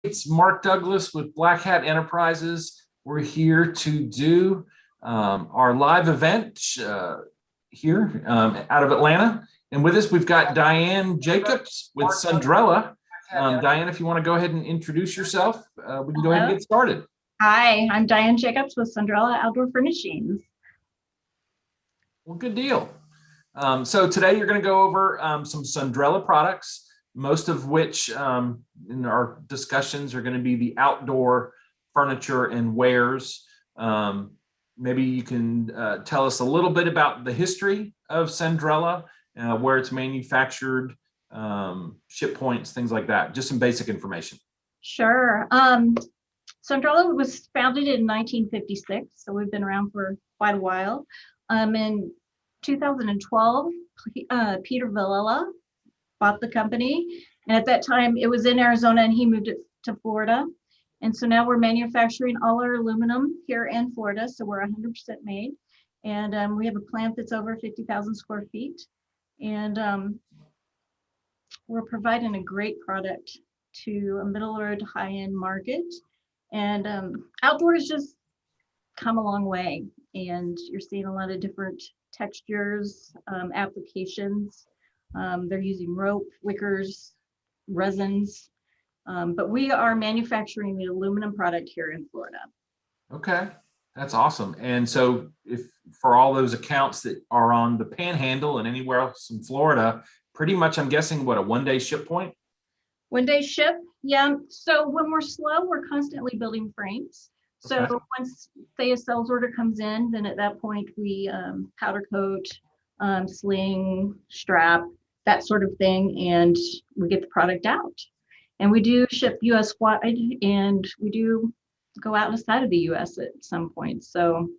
It's Mark Douglas with Black Hat Enterprises. We're here to do our live event here out of Atlanta. And with us, we've got Diane Jacobs with Sundrella. Diane, if you want to go ahead and introduce yourself, we can go ahead and get started. Hi, I'm Diane Jacobs with Sundrella Outdoor Furnishings. Well, good deal. So today you're going to go over some Sundrella products, most of which in our discussions are going to be the outdoor furniture and wares. Maybe you can tell us a little bit about the history of Sundrella, where it's manufactured, ship points, things like that. Just some basic information. Sure. Sundrella was founded in 1956, so we've been around for quite a while. In 2012, Peter Villela bought the company, and at that time it was in Arizona and he moved it to Florida. And so now we're manufacturing all our aluminum here in Florida, so we're 100% made. And we have a plant that's over 50,000 square feet. And we're providing a great product to a middle road high-end market. And outdoors just come a long way, and you're seeing a lot of different textures, applications. They're using rope, wickers, resins, but we are manufacturing the aluminum product here in Florida. Okay, that's awesome. And so if for all those accounts that are on the Panhandle and anywhere else in Florida, pretty much I'm guessing what, a one-day ship point? One-day ship, yeah. So when we're slow, we're constantly building frames. So Okay. once, say, a sales order comes in, then at that point we powder coat, sling, strap, that sort of thing, and we get the product out. And we do ship US wide, and we do go out outside of the US at some point. So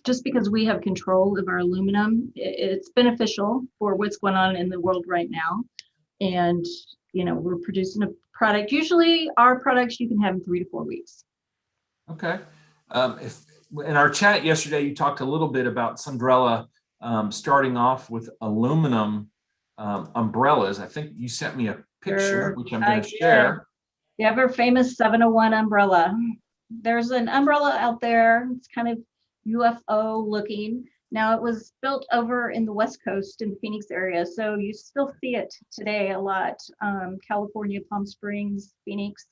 just because we have control of our aluminum, it's beneficial for what's going on in the world right now. And you know, we're producing a product. Usually our products you can have in 3 to 4 weeks. Okay. If in our chat yesterday, you talked a little bit about Sundrella starting off with aluminum umbrellas. I think you sent me a picture, which I'm going to share. You have our famous 701 umbrella. There's an umbrella out there. It's kind of UFO looking. Now, it was built over in the West Coast in the Phoenix area, so you still see it today a lot. California, Palm Springs, Phoenix,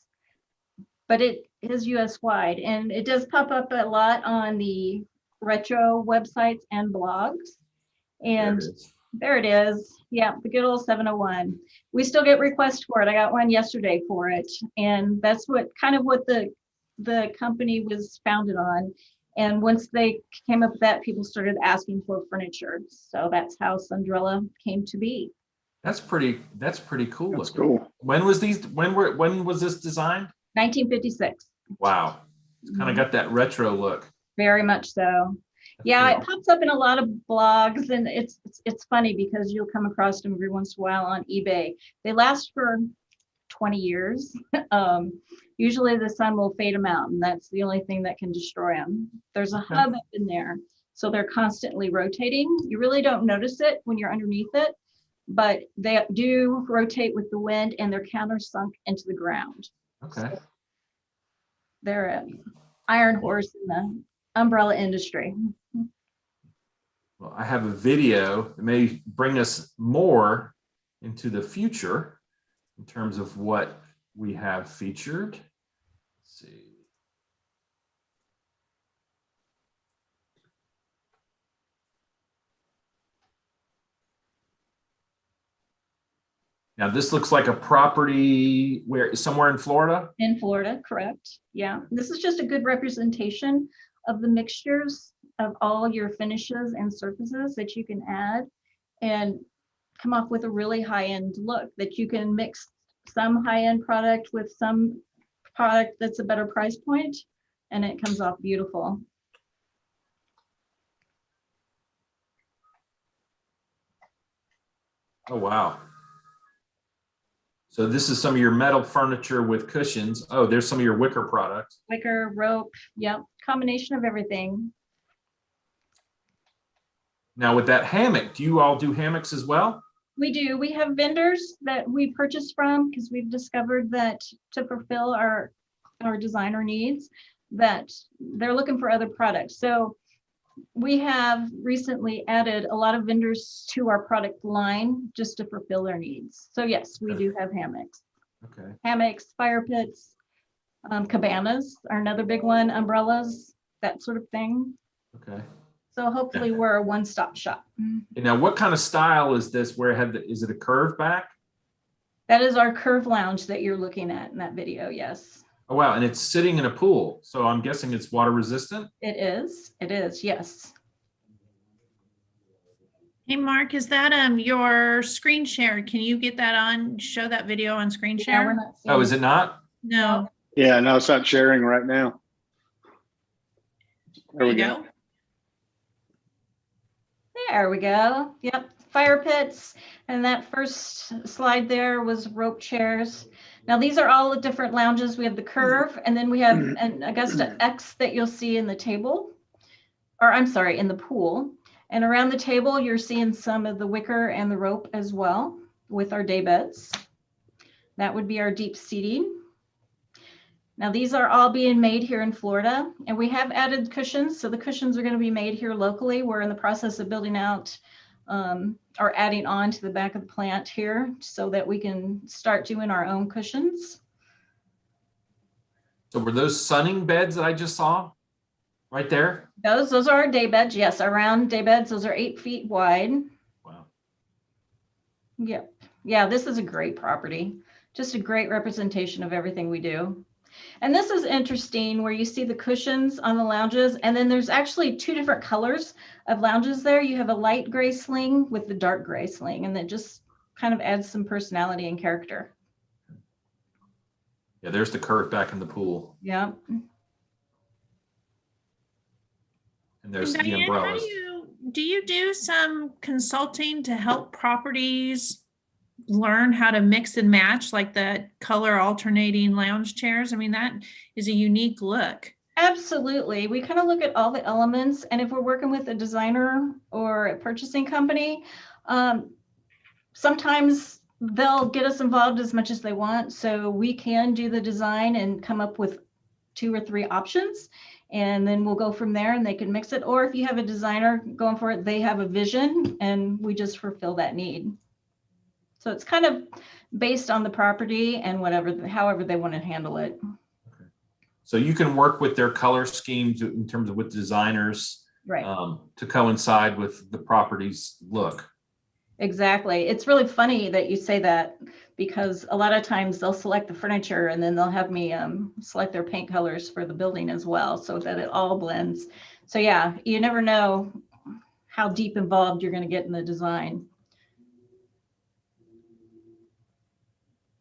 but it is US wide, and it does pop up a lot on the retro websites and blogs. And there it is. Yeah, the good old 701. We still get requests for it. I got one yesterday for it, and that's what the company was founded on. And once they came up with that, people started asking for furniture. So that's how Sundrella came to be. That's pretty cool. That's cool. When was this designed? 1956. Wow. It's kind of got that retro look. Very much so. Yeah, it pops up in a lot of blogs, and it's funny because you'll come across them every once in a while on eBay. They last for 20 years. Usually the sun will fade them out, and that's the only thing that can destroy them. There's a hub up in there, so they're constantly rotating. You really don't notice it when you're underneath it, but they do rotate with the wind, and they're countersunk into the ground. Okay. So they're an iron horse in the umbrella industry. Well, I have a video that may bring us more into the future in terms of what we have featured. Let's see. Now this looks like a property somewhere in Florida? In Florida, correct. Yeah, this is just a good representation of the mixtures of all your finishes and surfaces that you can add and come up with a really high-end look, that you can mix some high-end product with some product that's a better price point, and it comes off beautiful. Oh, wow. So this is some of your metal furniture with cushions. Oh, there's some of your wicker products. Wicker, rope, yep, combination of everything. Now with that hammock, do you all do hammocks as well? We do. We have vendors that we purchase from because we've discovered that to fulfill our designer needs, that they're looking for other products. So we have recently added a lot of vendors to our product line just to fulfill their needs. So yes, we do have hammocks. Okay. Hammocks, fire pits, cabanas are another big one, umbrellas, that sort of thing. Okay. So hopefully we're a one-stop shop. Now, what kind of style is this? Is it a curved back? That is our curve lounge that you're looking at in that video, yes. Oh, wow. And it's sitting in a pool. So I'm guessing it's water resistant? It is, yes. Hey, Mark, is that your screen share? Can you get that on, show that video on screen Yeah, share? we're not seeing Oh, is it not? No. Yeah, no, it's not sharing right now. There you go. There we go. Yep, fire pits. And that first slide there was rope chairs. Now these are all the different lounges. We have the curve, and then we have an Augusta X that you'll see in the table, or I'm sorry, in the pool. And around the table, you're seeing some of the wicker and the rope as well with our day beds. That would be our deep seating. Now these are all being made here in Florida, and we have added cushions. So the cushions are going to be made here locally. We're in the process of building out or adding on to the back of the plant here so that we can start doing our own cushions. So were those sunning beds that I just saw right there? Those are our day beds. Yes, our round day beds. Those are 8 feet wide. Wow. Yep. Yeah, this is a great property. Just a great representation of everything we do. And this is interesting where you see the cushions on the lounges, and then there's actually 2 different colors of lounges there. You have a light gray sling with the dark gray sling, and that just kind of adds some personality and character. Yeah, there's the curve back in the pool. Yeah. And there's And the Diane, umbrellas. do you do some consulting to help properties learn how to mix and match, like the color alternating lounge chairs? I mean, that is a unique look. Absolutely. We kind of look at all the elements, and if we're working with a designer or a purchasing company, sometimes they'll get us involved as much as they want. So we can do the design and come up with 2 or 3 options, and then we'll go from there and they can mix it. Or if you have a designer going for it, they have a vision and we just fulfill that need. So it's kind of based on the property and however they want to handle it. Okay. So you can work with their color schemes in terms of with designers, Right. To coincide with the property's look. Exactly. It's really funny that you say that, because a lot of times they'll select the furniture and then they'll have me select their paint colors for the building as well, so that it all blends. So yeah, you never know how deep involved you're going to get in the design.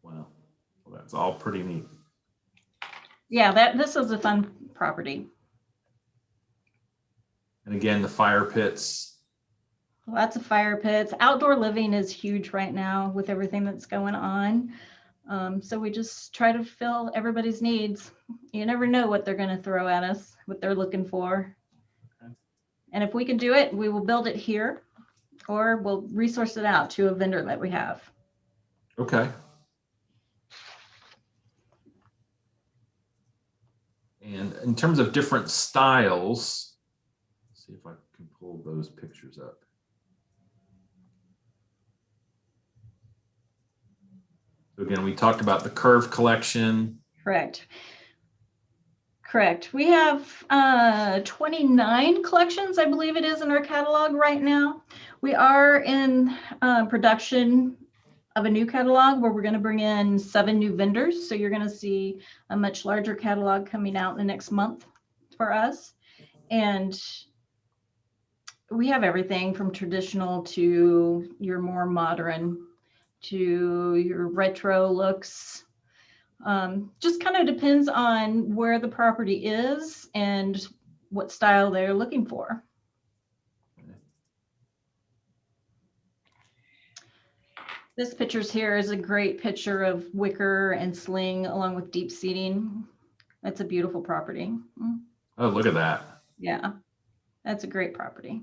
Wow. Well, that's all pretty neat. Yeah, this is a fun property. And again, the fire pits. Lots of fire pits. Outdoor living is huge right now with everything that's going on. So we just try to fill everybody's needs. You never know what they're going to throw at us, what they're looking for. Okay. And if we can do it, we will build it here, or we'll resource it out to a vendor that we have. Okay. And in terms of different styles, let's see if I can pull those pictures up. So again, we talked about the curve collection. Correct. Correct. We have 29 collections, I believe it is, in our catalog right now. We are in production of a new catalog where we're going to bring in 7 new vendors. So you're going to see a much larger catalog coming out in the next month for us. And we have everything from traditional to your more modern to your retro looks. Just kind of depends on where the property is and what style they're looking for. This picture's here is a great picture of wicker and sling along with deep seating. That's a beautiful property. Oh, look at that. Yeah, that's a great property.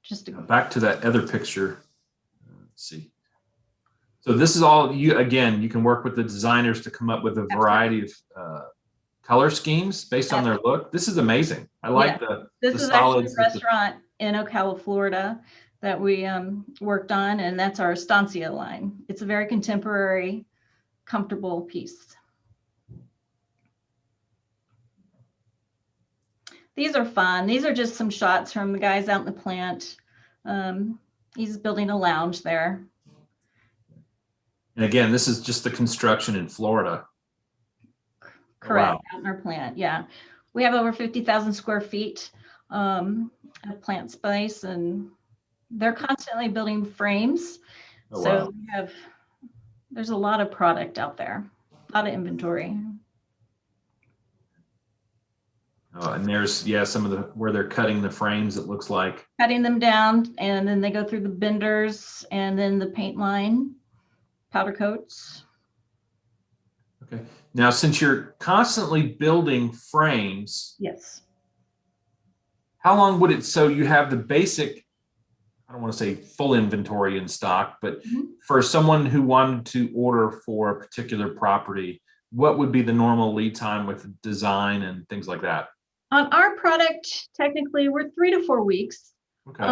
just to Back to that other picture. Let's see. So this is all you, again, you can work with the designers to come up with a variety of color schemes based on their look. This is amazing. I like This the is actually a solids with the- restaurant in Ocala, Florida that we worked on, and that's our Estancia line. It's a very contemporary, comfortable piece. These are fun. These are just some shots from the guys out in the plant. He's building a lounge there. And again, this is just the construction in Florida. Correct, Wow. out in our plant, yeah. We have over 50,000 square feet of plant space, and they're constantly building frames. Oh, So wow. there's a lot of product out there, a lot of inventory. Oh, and there's, yeah, some of the, where they're cutting the frames, it looks like. Cutting them down, and then they go through the benders and then the paint line, powder coats. Okay. Now, since you're constantly building frames, Yes. how long would it, so you have the basic, I don't want to say full inventory in stock, but for someone who wanted to order for a particular property, what would be the normal lead time with design and things like that? On our product, technically, we're 3 to 4 weeks. Okay.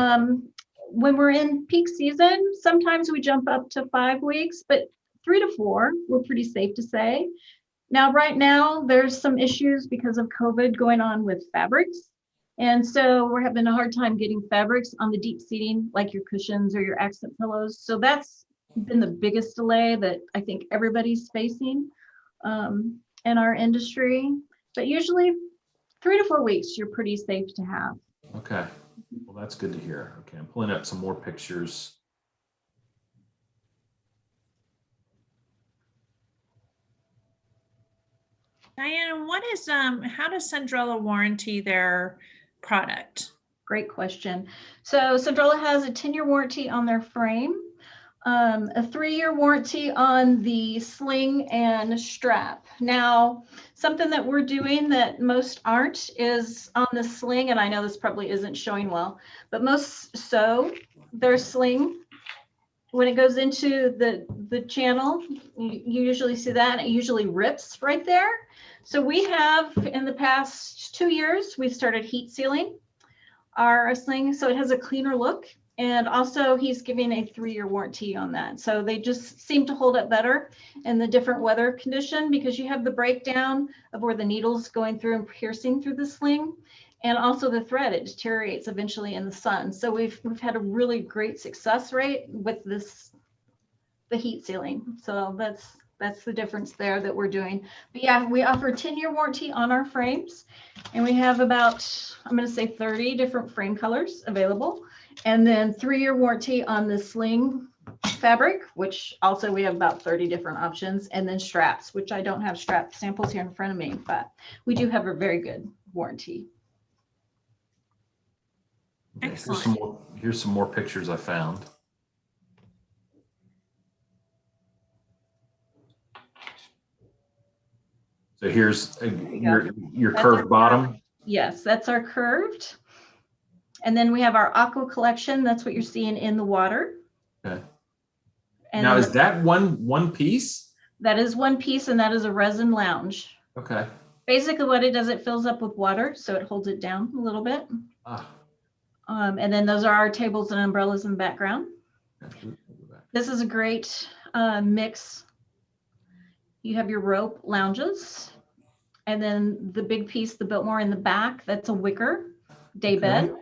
When we're in peak season, sometimes we jump up to 5 weeks, but 3 to 4, we're pretty safe to say. Now, right now, there's some issues because of COVID going on with fabrics. And so we're having a hard time getting fabrics on the deep seating, like your cushions or your accent pillows. So that's been the biggest delay that I think everybody's facing in our industry. But usually 3 to 4 weeks, you're pretty safe to have. Okay. Well, that's good to hear. Okay. I'm pulling up some more pictures. Diane, what is how does Sundrella warranty their product? Great question. So Sundrella has a 10-year warranty on their frame, a 3-year warranty on the sling and strap. Now, something that we're doing that most aren't is on the sling, and I know this probably isn't showing well, but most sew their sling. When it goes into the channel, you usually see that, and it usually rips right there. So we have, in the past 2 years, we've started heat sealing our sling so it has a cleaner look. And also he's giving a 3-year warranty on that. So they just seem to hold up better in the different weather condition because you have the breakdown of where the needle's going through and piercing through the sling. And also the thread, it deteriorates eventually in the sun. So we've had a really great success rate with the heat sealing. So that's the difference there that we're doing. But yeah, we offer a 10-year warranty on our frames, and we have about, I'm going to say 30 different frame colors available. And then 3-year warranty on the sling fabric, which also we have about 30 different options, and then straps, which I don't have strap samples here in front of me, but we do have a very good warranty. Okay, Excellent. Here's some more pictures I found. So here's your curved bottom. Yes, that's our curved. And then we have our aqua collection. That's what you're seeing in the water. Okay. And Now, is that one piece? that is one piece, and that is a resin lounge. Okay. Basically what it does, it fills up with water, so it holds it down a little bit. Ah, And then those are our tables and umbrellas in the background. okay. This is a great mix. You have your rope lounges, and then the big piece, the Biltmore in the back, that's a wicker day bed.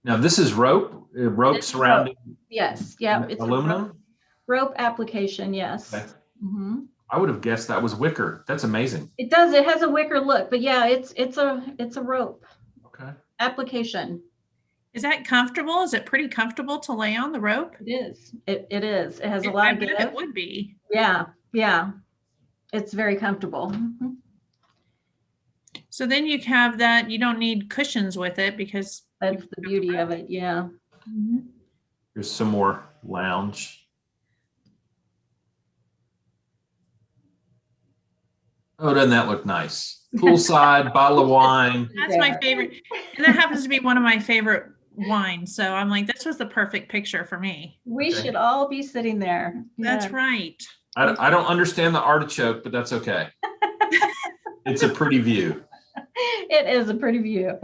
Now this is rope surrounding Yes, yeah, it's a aluminum. rope application, yes. Okay. Mhm. I would have guessed that was wicker. That's amazing. It does, it has a wicker look, but yeah, it's a rope Okay. application. Is that comfortable? Is it pretty comfortable to lay on the rope? It is. It is. It has a I lot of bet give. it would be. Yeah, yeah. It's very comfortable. Mhm. So then you have that, you don't need cushions with it because That's the beauty of it. Yeah. Here's some more lounge. Oh, doesn't that look nice? Poolside, bottle of wine. that's my favorite. And that happens to be one of my favorite wine. So I'm like, this was the perfect picture for me. We Okay. should all be sitting there. That's Yeah. right. I don't understand the artichoke, but that's okay. It's a pretty view. It is a pretty view.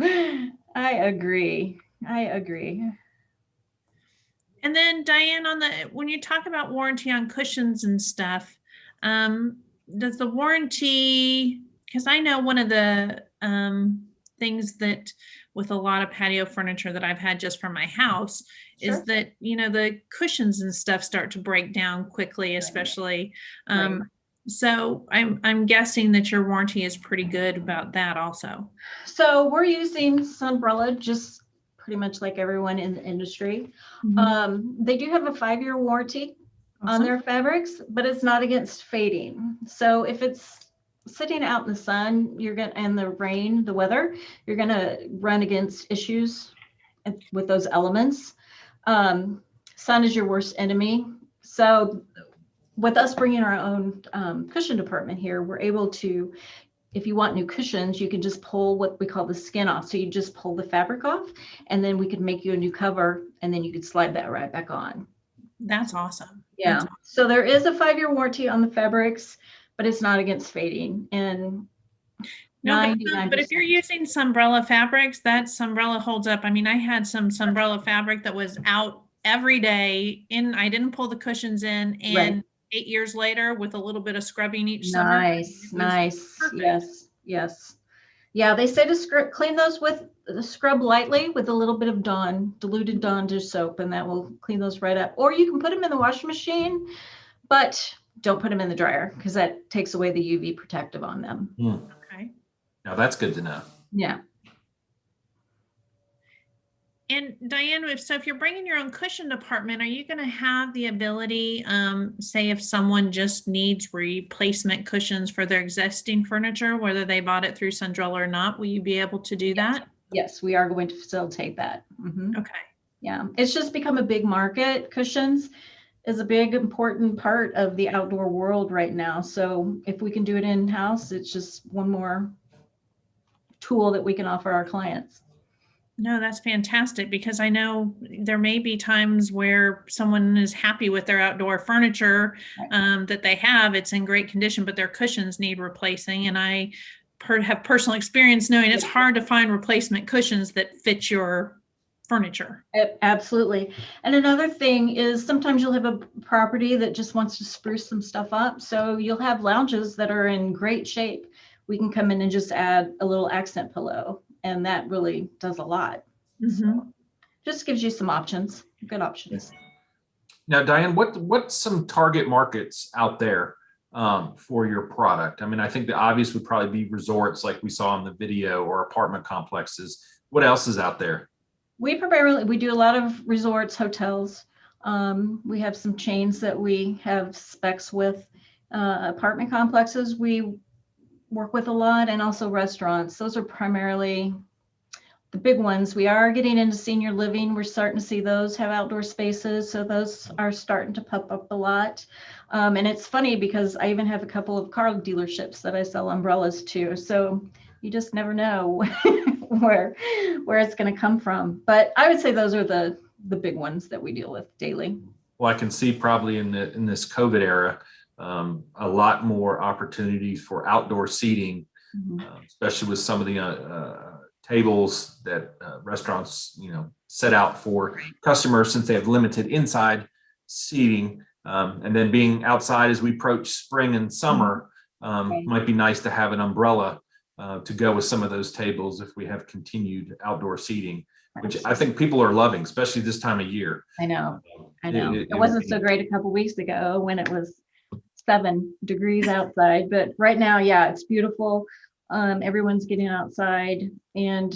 I agree. I agree. And then Diane, when you talk about warranty on cushions and stuff, does the warranty, because I know one of the things that with a lot of patio furniture that I've had just from my house is Sure. that, the cushions and stuff start to break down quickly, especially. Right. So I'm guessing that your warranty is pretty good about that also. So we're using Sundrella just pretty much like everyone in the industry. They do have a 5-year warranty on Awesome. their fabrics, but it's not against fading. So if it's sitting out in the sun, and the rain, the weather, you're gonna run against issues with those elements. Sun is your worst enemy. So with us bringing our own cushion department here, we're able to, if you want new cushions, you can just pull what we call the skin off. So you just pull the fabric off, and then we could make you a new cover, and then you could slide that right back on. That's awesome. Yeah. That's So there is a 5-year warranty on the fabrics, but it's not against fading. And No, 99%. but if you're using Sundrella fabrics, that Sundrella holds up. I mean, I had some Sundrella fabric that was out every day I didn't pull the cushions in, and 8 years later with a little bit of scrubbing each summer. Nice. perfect. Yes. Yeah, they say to clean those with scrub lightly with a little bit of diluted Dawn dish soap, and that will clean those right up. Or you can put them in the washing machine, but don't put them in the dryer because that takes away the UV protective on them. Okay. Now that's good to know. Yeah. And Diane, if you're bringing your own cushion department, are you going to have the ability, say if someone just needs replacement cushions for their existing furniture, whether they bought it through Sundrella or not, will you be able to do that? Yes, we are going to facilitate that. Okay. Yeah, it's just become a big market. Cushions is a big, important part of the outdoor world right now. So if we can do it in-house, it's just one more tool that we can offer our clients. No, that's fantastic, because I know there may be times where someone is happy with their outdoor furniture that they have. It's in great condition, but their cushions need replacing. And I have personal experience knowing it's hard to find replacement cushions that fit your furniture. Absolutely. And another thing is sometimes you'll have a property that just wants to spruce some stuff up. So you'll have lounges that are in great shape. We can come in and just add a little accent pillow, and that really does a lot. So just gives you some options, good options. Now, Diane, what's some target markets out there for your product? I mean, I think the obvious would probably be resorts like we saw in the video, or apartment complexes. What else is out there? We do a lot of resorts, hotels. We have some chains that we have specs with. Apartment complexes we work with a lot, and also restaurants. Those are primarily the big ones. We are getting into senior living. We're starting to see those have outdoor spaces. So those are starting to pop up a lot. And it's funny because I even have a couple of car dealerships that I sell umbrellas to. So you just never know where it's going to come from. But I would say those are the big ones that we deal with daily. Well, I can see probably in this COVID era, a lot more opportunities for outdoor seating, especially with some of the tables that restaurants, set out for customers, since they have limited inside seating. And then being outside as we approach spring and summer, might be nice to have an umbrella to go with some of those tables if we have continued outdoor seating, which I think people are loving, especially this time of year. I know. It wasn't so great a couple weeks ago when it was 7 degrees outside, but right now, yeah, it's beautiful. Everyone's getting outside, and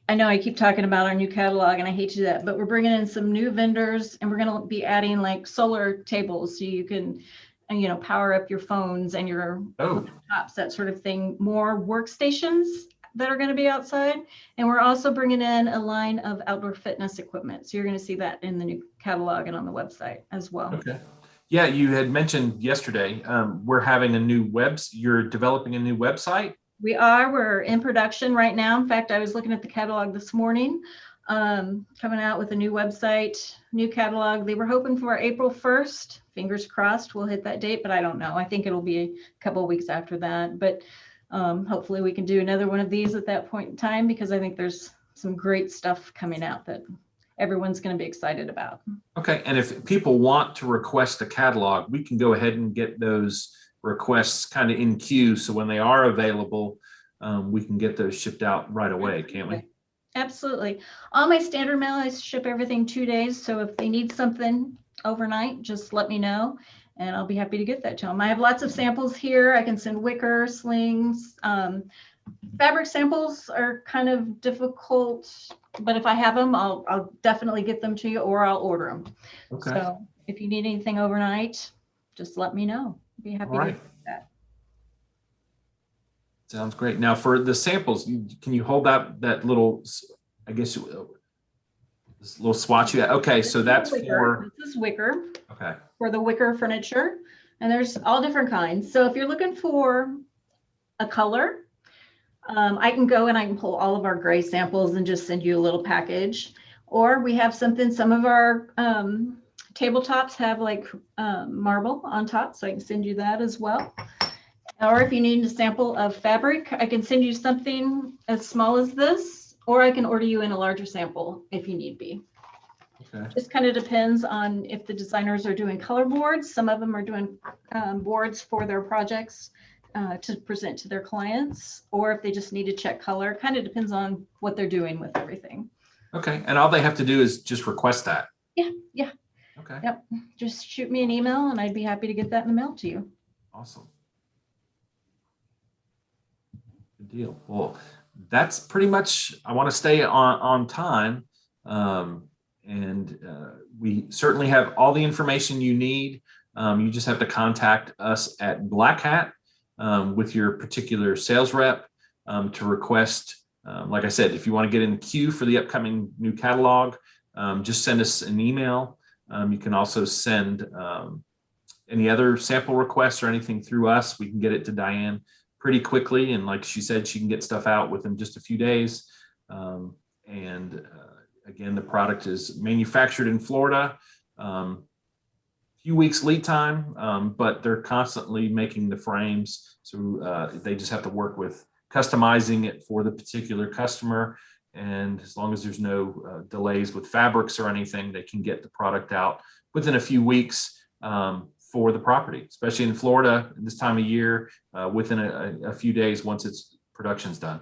I know I keep talking about our new catalog, and I hate to do that, but we're bringing in some new vendors, and we're going to be adding like solar tables so you can, power up your phones and your laptops, that sort of thing. More workstations that are going to be outside, and we're also bringing in a line of outdoor fitness equipment. So you're going to see that in the new catalog and on the website as well. Okay. Yeah, you had mentioned yesterday, you're developing a new website. We're in production right now. In fact, I was looking at the catalog this morning, coming out with a new website, new catalog. They were hoping for April 1st. Fingers crossed we'll hit that date, but I don't know. I think it'll be a couple of weeks after that. But hopefully we can do another one of these at that point in time, because I think there's some great stuff coming out that everyone's going to be excited about. Okay, and if people want to request a catalog, we can go ahead and get those requests kind of in queue. So when they are available, we can get those shipped out right away, can't we? Absolutely. On my standard mail, I ship everything 2 days. So if they need something overnight, just let me know and I'll be happy to get that to them. I have lots of samples here. I can send wicker, slings. Fabric samples are kind of difficult, but if I have them, I'll definitely get them to you, or I'll order them. Okay. So if you need anything overnight, just let me know. Be happy All right. to do that. Sounds great. Now for the samples, can you hold that little, I guess, this little swatch you had? Okay, so that's for, this is wicker. okay. For the wicker furniture, and there's all different kinds. So if you're looking for a color, I can go and I can pull all of our gray samples and just send you a little package. Or we have something, some of our tabletops have like marble on top, so I can send you that as well. Or if you need a sample of fabric, I can send you something as small as this, or I can order you in a larger sample if you need be. Okay. Just kind of depends on if the designers are doing color boards. Some of them are doing boards for their projects to present to their clients, or if they just need to check color. Kind of depends on what they're doing with everything. Okay, and all they have to do is just request that. Yeah. Okay. Yep. Just shoot me an email and I'd be happy to get that in the mail to you. Awesome. Good deal. Well, that's pretty much, I want to stay on time. We certainly have all the information you need. You just have to contact us at Black Hat with your particular sales rep to request. Like I said, if you want to get in the queue for the upcoming new catalog, just send us an email. You can also send any other sample requests or anything through us. We can get it to Diane pretty quickly. And like she said, she can get stuff out within just a few days. Again, the product is manufactured in Florida. Few weeks lead time, but they're constantly making the frames. So they just have to work with customizing it for the particular customer. And as long as there's no delays with fabrics or anything, they can get the product out within a few weeks for the property, especially in Florida this time of year, within a few days once its production's done.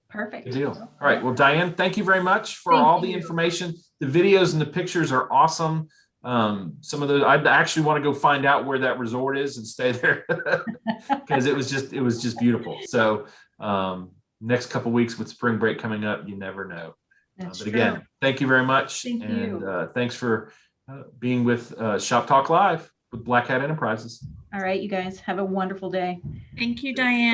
Perfect. Good deal. All right. Well, Diane, thank you very much for Thank all the you. information. The videos and the pictures are awesome. Some of the, I actually want to go find out where that resort is and stay there because it was just beautiful. So next couple of weeks with spring break coming up, you never know. But again, true. Thank you very much. Thank and you. Thanks for being with Shop Talk Live with Black Hat Enterprises. All right, you guys have a wonderful day. Thank you, Diane.